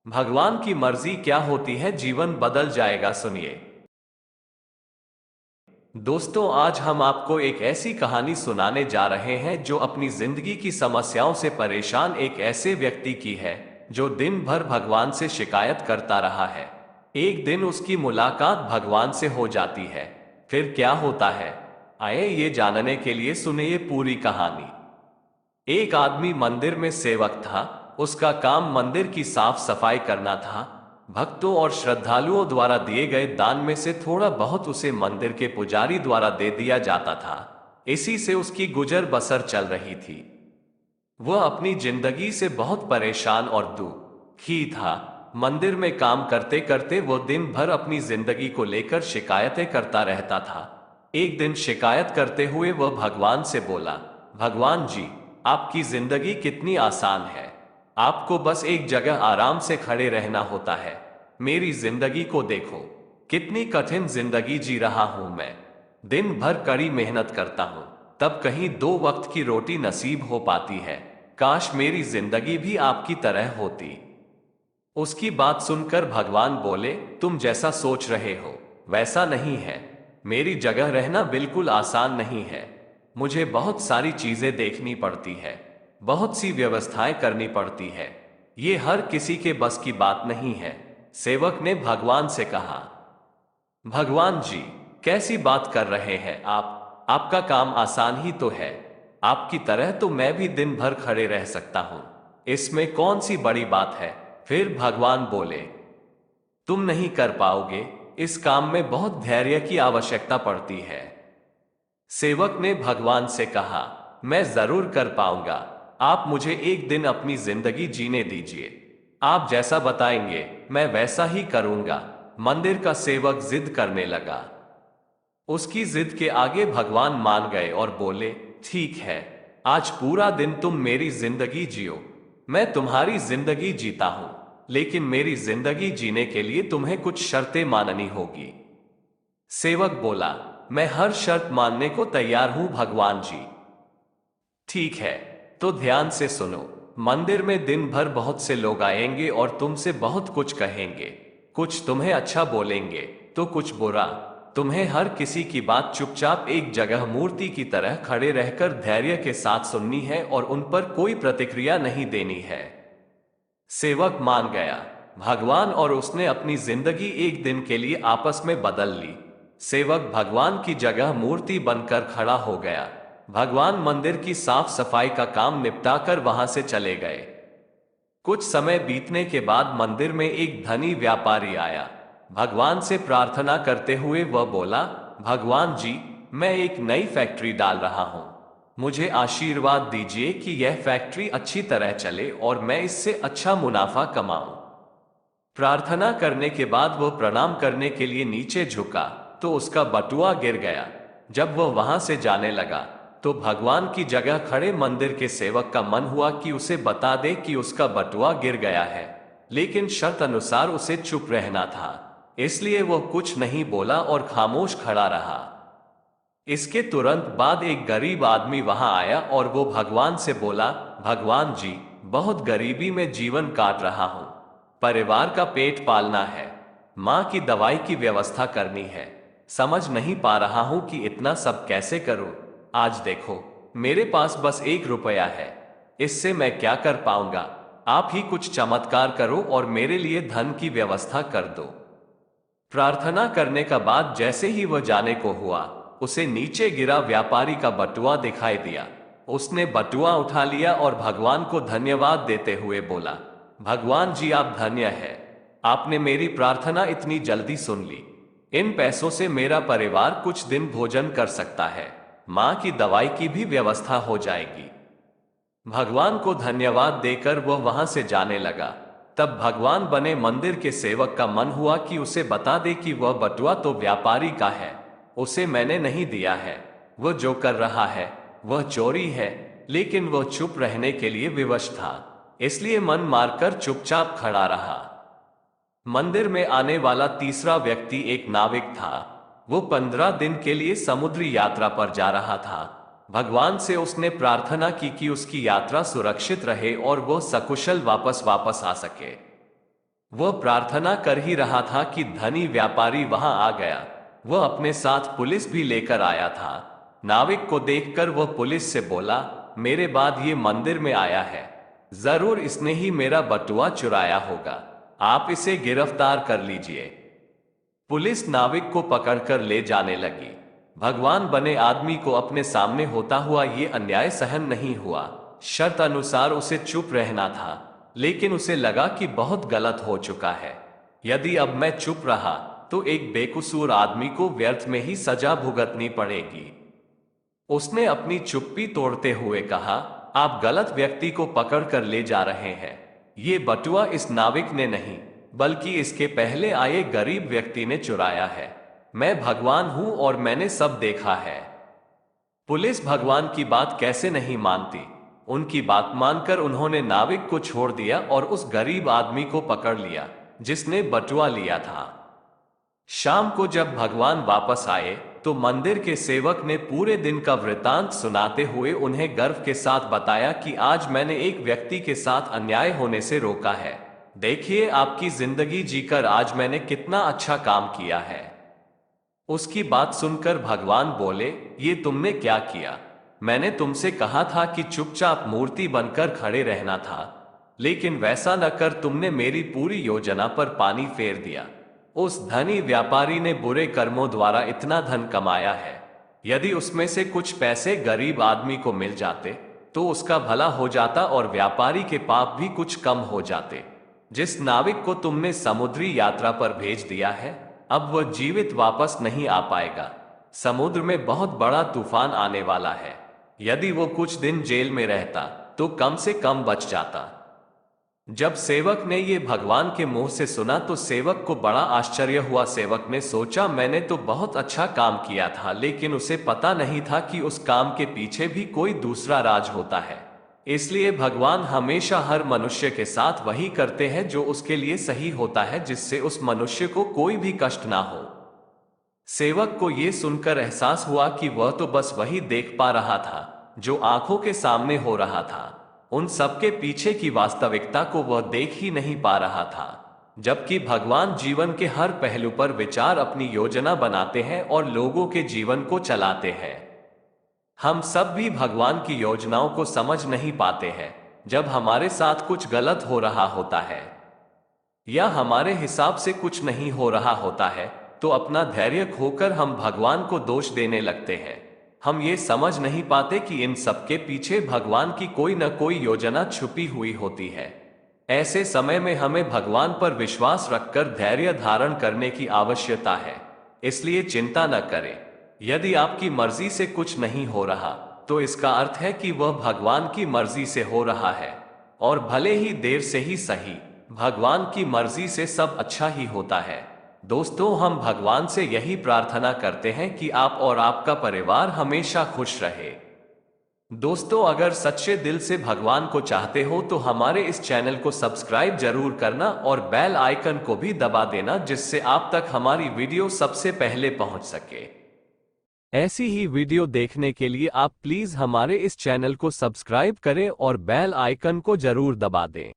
भगवान की मर्जी क्या होती है, जीवन बदल जाएगा। सुनिए दोस्तों, आज हम आपको एक ऐसी कहानी सुनाने जा रहे हैं जो अपनी जिंदगी की समस्याओं से परेशान एक ऐसे व्यक्ति की है जो दिन भर भगवान से शिकायत करता रहा है। एक दिन उसकी मुलाकात भगवान से हो जाती है। फिर क्या होता है, आइए ये जानने के लिए सुनिए पूरी कहानी। एक आदमी मंदिर में सेवक था। उसका काम मंदिर की साफ सफाई करना था। भक्तों और श्रद्धालुओं द्वारा दिए गए दान में से थोड़ा बहुत उसे मंदिर के पुजारी द्वारा दे दिया जाता था। इसी से उसकी गुजर बसर चल रही थी। वह अपनी जिंदगी से बहुत परेशान और दुखी था। मंदिर में काम करते करते वो दिन भर अपनी जिंदगी को लेकर शिकायतें करता रहता था। एक दिन शिकायत करते हुए वह भगवान से बोला, भगवान जी, आपकी जिंदगी कितनी आसान है। आपको बस एक जगह आराम से खड़े रहना होता है। मेरी जिंदगी को देखो, कितनी कठिन जिंदगी जी रहा हूं मैं। दिन भर कड़ी मेहनत करता हूं, तब कहीं दो वक्त की रोटी नसीब हो पाती है। काश मेरी जिंदगी भी आपकी तरह होती। उसकी बात सुनकर भगवान बोले, तुम जैसा सोच रहे हो वैसा नहीं है। मेरी जगह रहना बिल्कुल आसान नहीं है। मुझे बहुत सारी चीजें देखनी पड़ती है, बहुत सी व्यवस्थाएं करनी पड़ती है। ये हर किसी के बस की बात नहीं है। सेवक ने भगवान से कहा, भगवान जी, कैसी बात कर रहे हैं आप? आपका काम आसान ही तो है। आपकी तरह तो मैं भी दिन भर खड़े रह सकता हूं। इसमें कौन सी बड़ी बात है? फिर भगवान बोले, तुम नहीं कर पाओगे। इस काम में बहुत धैर्य की आवश्यकता पड़ती है। सेवक ने भगवान से कहा, मैं जरूर कर पाऊंगा। आप मुझे एक दिन अपनी जिंदगी जीने दीजिए। आप जैसा बताएंगे मैं वैसा ही करूंगा। मंदिर का सेवक जिद करने लगा। उसकी जिद के आगे भगवान मान गए और बोले, ठीक है, आज पूरा दिन तुम मेरी जिंदगी जियो। मैं तुम्हारी जिंदगी जीता हूं, लेकिन मेरी जिंदगी जीने के लिए तुम्हें कुछ शर्तें माननी होगी। सेवक बोला, मैं हर शर्त मानने को तैयार हूं भगवान जी। ठीक है, तो ध्यान से सुनो। मंदिर में दिन भर बहुत से लोग आएंगे और तुमसे बहुत कुछ कहेंगे। कुछ तुम्हें अच्छा बोलेंगे तो कुछ बुरा। तुम्हें हर किसी की बात चुपचाप एक जगह मूर्ति की तरह खड़े रहकर धैर्य के साथ सुननी है और उन पर कोई प्रतिक्रिया नहीं देनी है। सेवक मान गया। भगवान और उसने अपनी जिंदगी एक दिन के लिए आपस में बदल ली। सेवक भगवान की जगह मूर्ति बनकर खड़ा हो गया। भगवान मंदिर की साफ सफाई का काम निपटाकर वहां से चले गए। कुछ समय बीतने के बाद मंदिर में एक धनी व्यापारी आया। भगवान से प्रार्थना करते हुए वह बोला, भगवान जी, मैं एक नई फैक्ट्री डाल रहा हूं। मुझे आशीर्वाद दीजिए कि यह फैक्ट्री अच्छी तरह चले और मैं इससे अच्छा मुनाफा कमाऊं। प्रार्थना करने के बाद वह प्रणाम करने के लिए नीचे झुका तो उसका बटुआ गिर गया। जब वह वहां से जाने लगा तो भगवान की जगह खड़े मंदिर के सेवक का मन हुआ कि उसे बता दे कि उसका बटुआ गिर गया है, लेकिन शर्त अनुसार उसे चुप रहना था। इसलिए वह कुछ नहीं बोला और खामोश खड़ा रहा। इसके तुरंत बाद एक गरीब आदमी वहां आया और वो भगवान से बोला, भगवान जी, बहुत गरीबी में जीवन काट रहा हूं। परिवार का पेट पालना है, मां की दवाई की व्यवस्था करनी है। समझ नहीं पा रहा हूं कि इतना सब कैसे करूं। आज देखो, मेरे पास बस 1 रुपया है। इससे मैं क्या कर पाऊंगा? आप ही कुछ चमत्कार करो और मेरे लिए धन की व्यवस्था कर दो। प्रार्थना करने का बाद जैसे ही वह जाने को हुआ, उसे नीचे गिरा व्यापारी का बटुआ दिखाई दिया। उसने बटुआ उठा लिया और भगवान को धन्यवाद देते हुए बोला, भगवान जी, आप धन्य है। आपने मेरी प्रार्थना इतनी जल्दी सुन ली। इन पैसों से मेरा परिवार कुछ दिन भोजन कर सकता है। मां की दवाई की भी व्यवस्था हो जाएगी। भगवान को धन्यवाद देकर वह वहां से जाने लगा। तब भगवान बने मंदिर के सेवक का मन हुआ कि उसे बता दे कि वह बटुआ तो व्यापारी का है, उसे मैंने नहीं दिया है। वह जो कर रहा है वह चोरी है, लेकिन वह चुप रहने के लिए विवश था, इसलिए मन मारकर चुपचाप खड़ा रहा। मंदिर में आने वाला तीसरा व्यक्ति एक नाविक था। वो 15 दिन के लिए समुद्री यात्रा पर जा रहा था। भगवान से उसने प्रार्थना की कि उसकी यात्रा सुरक्षित रहे और वो सकुशल वापस वापस आ सके। वह प्रार्थना कर ही रहा था कि धनी व्यापारी वहां आ गया। वह अपने साथ पुलिस भी लेकर आया था। नाविक को देखकर वह पुलिस से बोला, मेरे बाद ये मंदिर में आया है, जरूर इसने ही मेरा बटुआ चुराया होगा, आप इसे गिरफ्तार कर लीजिए। पुलिस नाविक को पकड़कर ले जाने लगी। भगवान बने आदमी को अपने सामने होता हुआ ये अन्याय सहन नहीं हुआ। शर्त अनुसार उसे चुप रहना था, लेकिन उसे लगा कि बहुत गलत हो चुका है। यदि अब मैं चुप रहा तो एक बेकसूर आदमी को व्यर्थ में ही सजा भुगतनी पड़ेगी। उसने अपनी चुप्पी तोड़ते हुए कहा, आप गलत व्यक्ति को पकड़कर ले जा रहे हैं। ये बटुआ इस नाविक ने नहीं, बल्कि इसके पहले आए गरीब व्यक्ति ने चुराया है। मैं भगवान हूं और मैंने सब देखा है। पुलिस भगवान की बात कैसे नहीं मानती। उनकी बात मानकर उन्होंने नाविक को छोड़ दिया और उस गरीब आदमी को पकड़ लिया जिसने बटुआ लिया था। शाम को जब भगवान वापस आए तो मंदिर के सेवक ने पूरे दिन का वृतांत सुनाते हुए उन्हें गर्व के साथ बताया कि आज मैंने एक व्यक्ति के साथ अन्याय होने से रोका है। देखिए, आपकी जिंदगी जीकर आज मैंने कितना अच्छा काम किया है। उसकी बात सुनकर भगवान बोले, ये तुमने क्या किया? मैंने तुमसे कहा था कि चुपचाप मूर्ति बनकर खड़े रहना था, लेकिन वैसा न कर तुमने मेरी पूरी योजना पर पानी फेर दिया। उस धनी व्यापारी ने बुरे कर्मों द्वारा इतना धन कमाया है, यदि उसमें से कुछ पैसे गरीब आदमी को मिल जाते तो उसका भला हो जाता और व्यापारी के पाप भी कुछ कम हो जाते। जिस नाविक को तुमने समुद्री यात्रा पर भेज दिया है, अब वह जीवित वापस नहीं आ पाएगा। समुद्र में बहुत बड़ा तूफान आने वाला है। यदि वो कुछ दिन जेल में रहता तो कम से कम बच जाता। जब सेवक ने ये भगवान के मुंह से सुना तो सेवक को बड़ा आश्चर्य हुआ। सेवक ने सोचा, मैंने तो बहुत अच्छा काम किया था, लेकिन उसे पता नहीं था कि उस काम के पीछे भी कोई दूसरा राज होता है। इसलिए भगवान हमेशा हर मनुष्य के साथ वही करते हैं जो उसके लिए सही होता है, जिससे उस मनुष्य को कोई भी कष्ट ना हो। सेवक को यह सुनकर एहसास हुआ कि वह तो बस वही देख पा रहा था जो आंखों के सामने हो रहा था। उन सबके पीछे की वास्तविकता को वह देख ही नहीं पा रहा था। जबकि भगवान जीवन के हर पहलू पर विचार अपनी योजना बनाते हैं और लोगों के जीवन को चलाते हैं। हम सब भी भगवान की योजनाओं को समझ नहीं पाते हैं। जब हमारे साथ कुछ गलत हो रहा होता है या हमारे हिसाब से कुछ नहीं हो रहा होता है, तो अपना धैर्य खोकर हम भगवान को दोष देने लगते हैं। हम ये समझ नहीं पाते कि इन सबके पीछे भगवान की कोई न कोई योजना छुपी हुई होती है। ऐसे समय में हमें भगवान पर विश्वास रखकर धैर्य धारण करने की आवश्यकता है। इसलिए चिंता न करें। यदि आपकी मर्जी से कुछ नहीं हो रहा तो इसका अर्थ है कि वह भगवान की मर्जी से हो रहा है, और भले ही देर से ही सही, भगवान की मर्जी से सब अच्छा ही होता है। दोस्तों, हम भगवान से यही प्रार्थना करते हैं कि आप और आपका परिवार हमेशा खुश रहे। दोस्तों, अगर सच्चे दिल से भगवान को चाहते हो तो हमारे इस चैनल को सब्सक्राइब जरूर करना और बेल आइकन को भी दबा देना, जिससे आप तक हमारी वीडियो सबसे पहले पहुंच सके। ऐसी ही वीडियो देखने के लिए आप प्लीज हमारे इस चैनल को सब्सक्राइब करें और बेल आइकन को जरूर दबा दें।